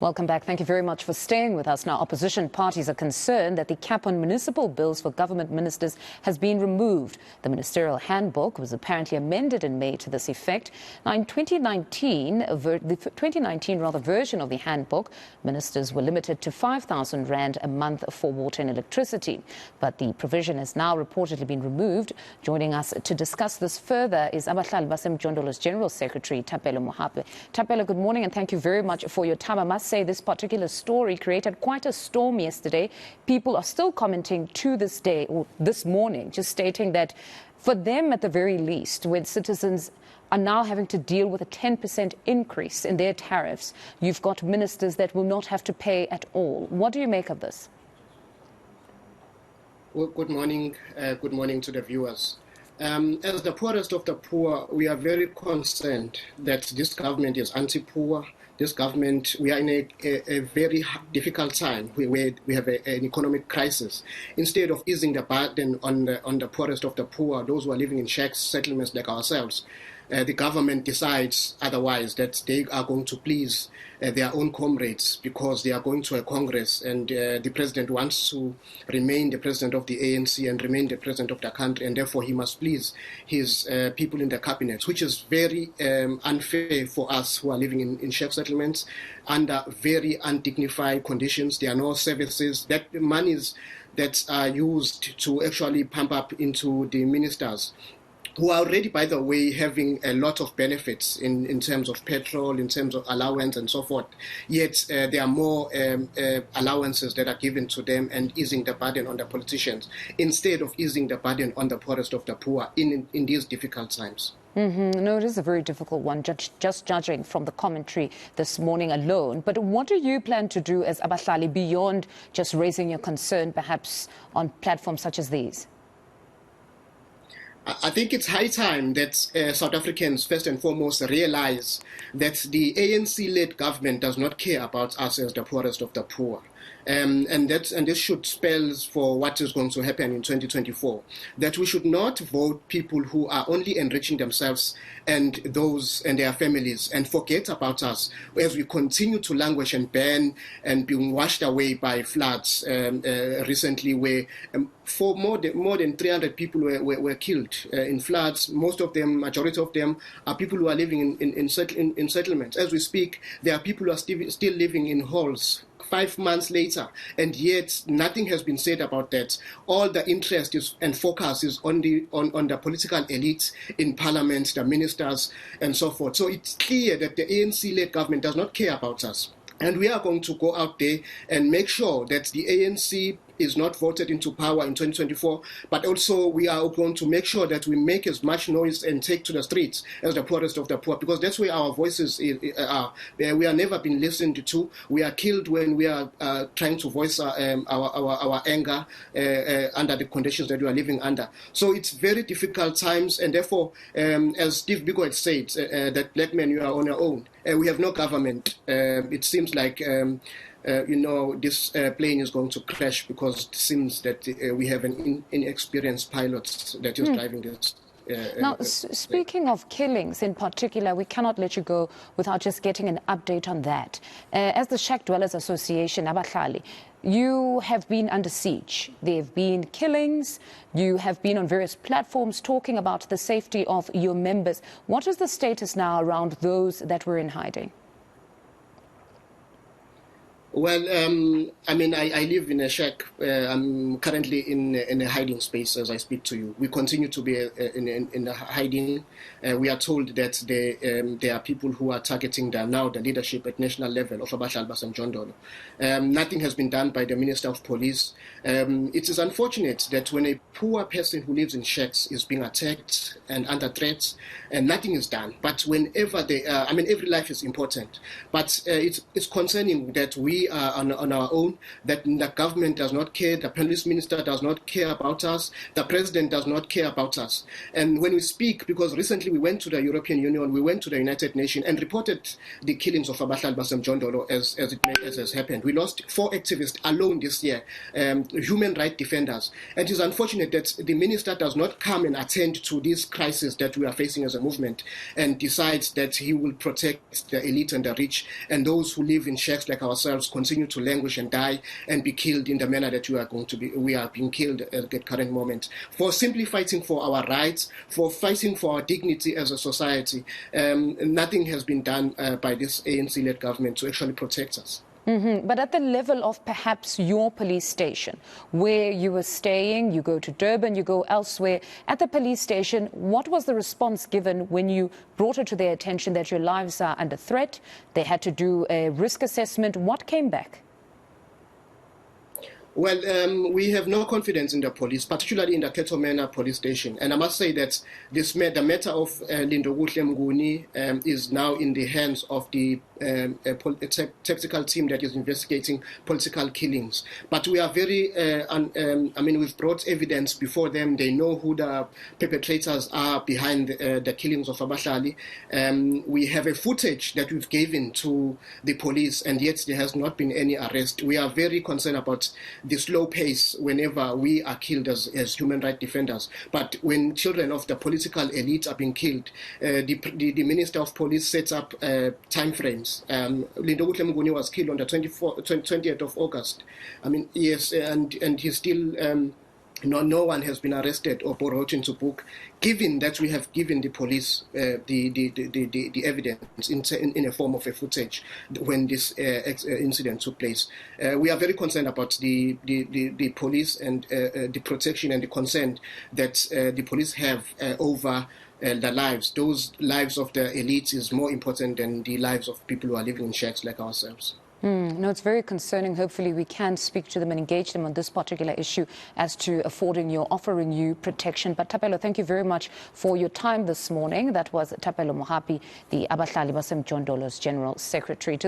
Welcome back. Thank you very much for staying with us. Now, opposition parties are concerned that the cap on municipal bills for government ministers has been removed. The Ministerial Handbook was apparently amended in May to this effect. Now, in 2019, the 2019 version of the handbook, ministers were limited to 5,000 rand a month for water and electricity. But the provision has now reportedly been removed. Joining us to discuss this further is Abahlali baseMjondolo's General Secretary, Thapelo Mohapi. Thapelo, good morning and thank you very much for your time. I must say this particular story created quite a storm yesterday. People are still commenting to this day or this morning, just stating that for them at the very least, when citizens are now having to deal with a 10% increase in their tariffs, you've got ministers that will not have to pay at all. What do you make of this? Well, good morning to the viewers. As the poorest of the poor, we are very concerned that this government is anti-poor. This government, we are in a very difficult time where we have an economic crisis. Instead of easing the burden on the poorest of the poor, those who are living in shacks, settlements like ourselves, the government decides otherwise, that they are going to please their own comrades because they are going to a Congress and the president wants to remain the president of the ANC and remain the president of the country, and therefore he must please his people in the cabinet, which is very unfair for us who are living in shack settlements under very undignified conditions. There are no services. That monies that are used to actually pump up into the ministers, who are already, by the way, having a lot of benefits in terms of petrol, in terms of allowance and so forth. Yet there are more allowances that are given to them and easing the burden on the politicians, instead of easing the burden on the poorest of the poor in these difficult times. No, it is a very difficult one, just judging from the commentary this morning alone. But what do you plan to do as Abahlali beyond just raising your concern, perhaps on platforms such as these? I think it's high time that South Africans, first and foremost, realize that the ANC-led government does not care about us as the poorest of the poor. And this should spell for what is going to happen in 2024, that we should not vote people who are only enriching themselves and those and their families and forget about us as we continue to languish and burn and being washed away by floods recently, where for more than 300 people were killed in floods. Most of them, majority of them, are people who are living in settlements. As we speak, there are people who are still living in halls 5 months later, and yet nothing has been said about that. All the interest and focus is on the political elite in parliament, the ministers, and so forth. So it's clear that the ANC-led government does not care about us. And we are going to go out there and make sure that the ANC is not voted into power in 2024, but also we are going to make sure that we make as much noise and take to the streets as the poorest of the poor, because that's where our voices are. We are never been listened to. We are killed when we are trying to voice our anger under the conditions that we are living under. So it's very difficult times, and therefore, as Steve Biko had said, that black men, you are on your own. We have no government. It seems like this plane is going to crash because it seems that we have an inexperienced pilot that is driving this. Now, speaking of killings in particular, we cannot let you go without just getting an update on that. As the Shack Dwellers Association, Abahlali, you have been under siege. There have been killings. You have been on various platforms talking about the safety of your members. What is the status now around those that were in hiding? Well, I live in a shack. I'm currently in a hiding space as I speak to you. We continue to be in the hiding. We are told that there are people who are targeting the leadership at national level of Abahlali baseMjondolo. Nothing has been done by the Minister of Police. It is unfortunate that when a poor person who lives in shacks is being attacked and under threat, and nothing is done. But whenever every life is important. But it's concerning that we we are on our own, that the government does not care, the police minister does not care about us, the president does not care about us. And when we speak, because recently we went to the European Union, we went to the United Nations and reported the killings of Abahlali baseMjondolo as has happened. We lost 4 activists alone this year, human rights defenders. And it is unfortunate that the minister does not come and attend to this crisis that we are facing as a movement and decides that he will protect the elite and the rich, and those who live in shacks like ourselves continue to languish and die and be killed in the manner that we are being killed at the current moment. For simply fighting for our rights, for fighting for our dignity as a society, nothing has been done by this ANC-led government to actually protect us. But at the level of perhaps your police station, where you were staying, you go to Durban, you go elsewhere, at the police station, what was the response given when you brought it to their attention that your lives are under threat? They had to do a risk assessment. What came back? Well, we have no confidence in the police, particularly in the Thapelo police station. And I must say that the matter of Lindokuhle Mnguni is now in the hands of the tactical team that is investigating political killings. But we are very, we've brought evidence before them. They know who the perpetrators are behind the killings of Abahlali. We have a footage that we've given to the police, and yet there has not been any arrest. We are very concerned about the slow pace whenever we are killed as human rights defenders. But when children of the political elite are being killed, the Minister of Police sets up time frames. Lindokuhle Mnguni was killed on the 20th of August. Yes, and he's still... No one has been arrested or brought into book, given that we have given the police the evidence in a form of a footage when this incident took place. We are very concerned about the police and the protection and the concern that the police have over the lives. Those lives of the elites is more important than the lives of people who are living in shacks like ourselves. No, it's very concerning. Hopefully we can speak to them and engage them on this particular issue as to offering you protection. But Thapelo, thank you very much for your time this morning. That was Thapelo Mohapi, the Abahlali baseMjondolo's General Secretary. To this